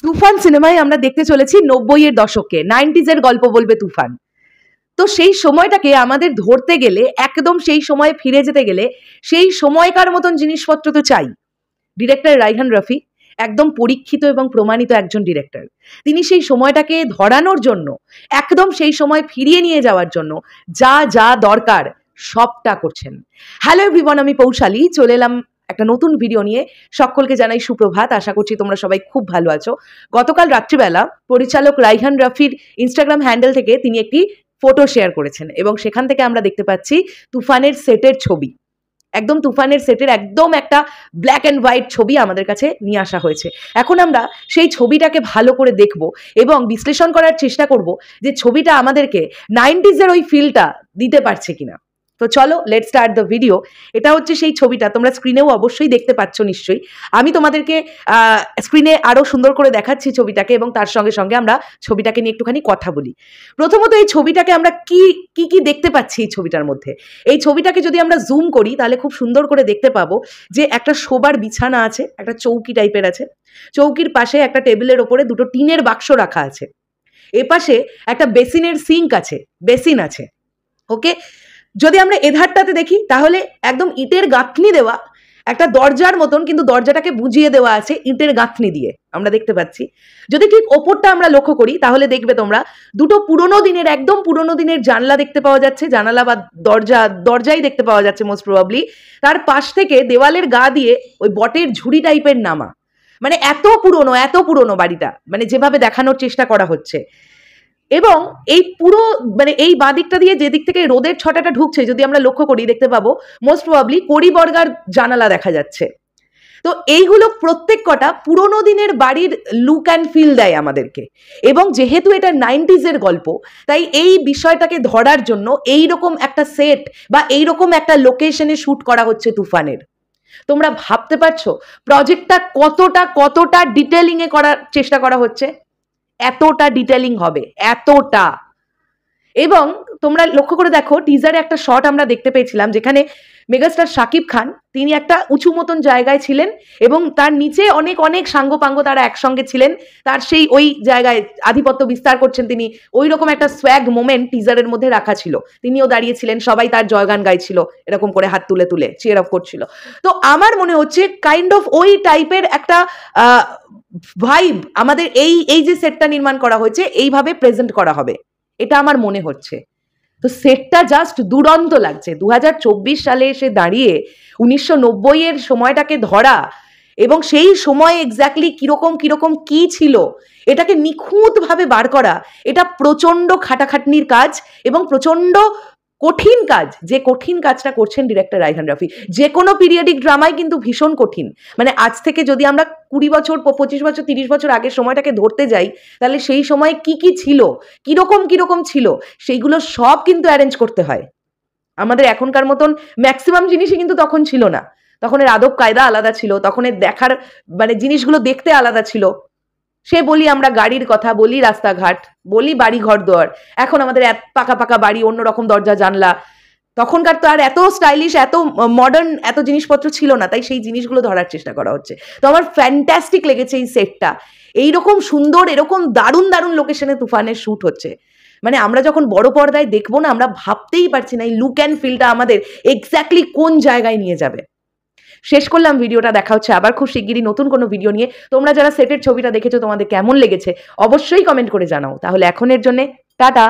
তুফান সিনেমায় আমরা দেখতে চলেছি 90-এর দশকে, 90s-এর গল্প বলবে তুফান। তো সেই সময়টাকে আমাদের ধরতে গেলে, একদম সেই সময়ে ফিরে যেতে গেলে, সেই সময়কার মতন জিনিসপত্র তো চাই। ডিরেক্টর রায়হান রাফি একদম পরীক্ষিত এবং প্রমাণিত একজন ডিরেক্টর। তিনি সেই সময়টাকে ধরানোর জন্য, একদম সেই সময় ফিরিয়ে নিয়ে যাওয়ার জন্য যা যা দরকার সবটা করছেন। হ্যালো এভরিওয়ান, আমি পৌশালী চলে এলাম একটা নতুন ভিডিও নিয়ে। সকলকে জানাই সুপ্রভাত, আশা করছি তোমরা সবাই খুব ভালো আছো। গতকাল রাত্রিবেলা পরিচালক রায়হান রাফির ইনস্টাগ্রাম হ্যান্ডেল থেকে তিনি একটি ফটো শেয়ার করেছেন এবং সেখান থেকে আমরা দেখতে পাচ্ছি তুফানের সেটের ছবি। একদম তুফানের সেটের একদম একটা ব্ল্যাক অ্যান্ড হোয়াইট ছবি আমাদের কাছে নিয়ে আসা হয়েছে। এখন আমরা সেই ছবিটাকে ভালো করে দেখব এবং বিশ্লেষণ করার চেষ্টা করব যে ছবিটা আমাদেরকে 90s-এর ওই ফিলটা দিতে পারছে কিনা। তো চলো, লেট স্টার্ট দ্য ভিডিও। এটা হচ্ছে সেই ছবিটা, তোমরা স্ক্রিনেও অবশ্যই দেখতে পাচ্ছ নিশ্চয়ই। আমি তোমাদেরকে স্ক্রিনে আরও সুন্দর করে দেখাচ্ছি ছবিটাকে এবং তার সঙ্গে সঙ্গে আমরা ছবিটাকে নিয়ে একটুখানি কথা বলি। প্রথমত এই ছবিটাকে আমরা কি কি দেখতে পাচ্ছি এই ছবিটার মধ্যে। এই ছবিটাকে যদি আমরা জুম করি তাহলে খুব সুন্দর করে দেখতে পাবো যে একটা শোবার বিছানা আছে, একটা চৌকি টাইপের আছে, চৌকির পাশে একটা টেবিলের ওপরে দুটো টিনের বাক্স রাখা আছে, এপাশে একটা বেসিনের সিঙ্ক আছে, বেসিন আছে। ওকে, যদি আমরা এধারটাতে দেখি তাহলে একদম ইটের গাঁথনি দেওয়া একটা দরজার মতন, কিন্তু দরজাটাকে বুঝিয়ে দেওয়া আছে ইটের গাঁথনি দিয়ে, আমরা দেখতে পাচ্ছি। যদি ঠিক ওপরটা আমরা লক্ষ্য করি তাহলে দেখবে তোমরা দুটো পুরোনো দিনের, একদম পুরোনো দিনের জানলা দেখতে পাওয়া যাচ্ছে, জানালা বা দরজাই দেখতে পাওয়া যাচ্ছে মোস্ট প্রবাবলি। তার পাশ থেকে দেওয়ালের গা দিয়ে ওই বটের ঝুড়ি টাইপের নামা, মানে এত পুরোনো বাড়িটা, মানে যেভাবে দেখানোর চেষ্টা করা হচ্ছে। এবং এই পুরো মানে এই বাদিকটা দিয়ে যে দিক থেকে রোদের ছটাটা ঢুকছে যদি আমরা লক্ষ্য করি দেখতে পাবো মোস্ট প্রবাবলি কড়িবর্গার জানালা দেখা যাচ্ছে। তো এইগুলো প্রত্যেক কটা পুরোনো দিনের বাড়ির লুক অ্যান্ড ফিল দেয় আমাদেরকে। এবং যেহেতু এটা 90s-এর গল্প, তাই এই বিষয়টাকে ধরার জন্য এইরকম একটা সেট বা এইরকম একটা লোকেশনে শ্যুট করা হচ্ছে তুফানের। তোমরা ভাবতে পারছো প্রজেক্টটা কতটা ডিটেলিংয়ে করার চেষ্টা করা হচ্ছে। এতটা ডিটেলিং হবে, এতটা। এবং তোমরা লক্ষ্য করে দেখো, টিজারে একটা শট আমরা দেখতে পেয়েছিলাম যেখানে মেগাস্টার শাকিব খান তিনি একটা উঁচু মতন জায়গায় ছিলেন এবং তার নিচে অনেক সাঙ্গপাঙ্গ তারা একসঙ্গে ছিলেন, তার সেই ওই জায়গায় আধিপত্য বিস্তার করছেন তিনি। ওই রকম একটা সোয়াগ মোমেন্ট টিজারের মধ্যে রাখা ছিল, তিনিও দাঁড়িয়েছিলেন, সবাই তার জয়গান গাইছিল এরকম করে হাত তুলে তুলে চিয়ার অফ করছিল। তো আমার মনে হচ্ছে কাইন্ড অফ ওই টাইপের একটা ভাইব আমাদের এই যে সেটটা নির্মাণ করা হয়েছে এইভাবে প্রেজেন্ট করা হবে, এটা আমার মনে হচ্ছে। তো সেটটা জাস্ট দুরন্ত লাগছে। 2024 সালে এসে দাঁড়িয়ে 1990-এর সময়টাকে ধরা এবং সেই সময় এক্স্যাক্টলি কিরকম কি ছিল এটাকে নিখুঁতভাবে বার করা, এটা প্রচন্ড খাটাখাটনির কাজ এবং প্রচন্ড কঠিন কাজ। যে কঠিন কাজটা করছেন ডিরেক্টর রায়হান রাফি, যে কোনো পিরিয়ডিক ড্রামায় কিন্তু ভীষণ কঠিন। মানে আজ থেকে যদি আমরা 20 বছর 25 বছর 30 বছর আগের সময়টাকে ধরতে যাই তাহলে সেই সময় কি ছিল, কিরকম ছিল, সেইগুলো সব কিন্তু অ্যারেঞ্জ করতে হয়। আমাদের এখনকার মতন ম্যাক্সিমাম জিনিসই কিন্তু তখন ছিল না। তখনের আদব কায়দা আলাদা ছিল, তখনের দেখার মানে জিনিসগুলো দেখতে আলাদা ছিল। সে বলি আমরা গাড়ির কথা, বলি রাস্তাঘাট, বলি বাড়ি ঘর দোয়ার, এখন আমাদের পাকা বাড়ি, অন্যরকম দরজা জানলা। তখনকার তো আর এত স্টাইলিশ, এত মডার্ন এত জিনিসপত্র ছিল না, তাই সেই জিনিসগুলো ধরার চেষ্টা করা হচ্ছে। তো আমার ফ্যান্টাস্টিক লেগেছে এই সেটটা। এইরকম সুন্দর, এরকম দারুণ লোকেশনে তুফানের শ্যুট হচ্ছে। মানে আমরা যখন বড় পর্দায় দেখবো না, আমরা ভাবতেই পারছি না এই লুক অ্যান্ড ফিলটা আমাদের এক্স্যাক্টলি কোন জায়গায় নিয়ে যাবে। শেষ করলাম ভিডিওটা, দেখা হচ্ছে আবার খুব শিগগিরই নতুন কোনো ভিডিও নিয়ে। তোমরা যারা সেটের ছবিটা দেখেছো তোমাদের কেমন লেগেছে অবশ্যই কমেন্ট করে জানাও। তাহলে এখনের জন্য টাটা।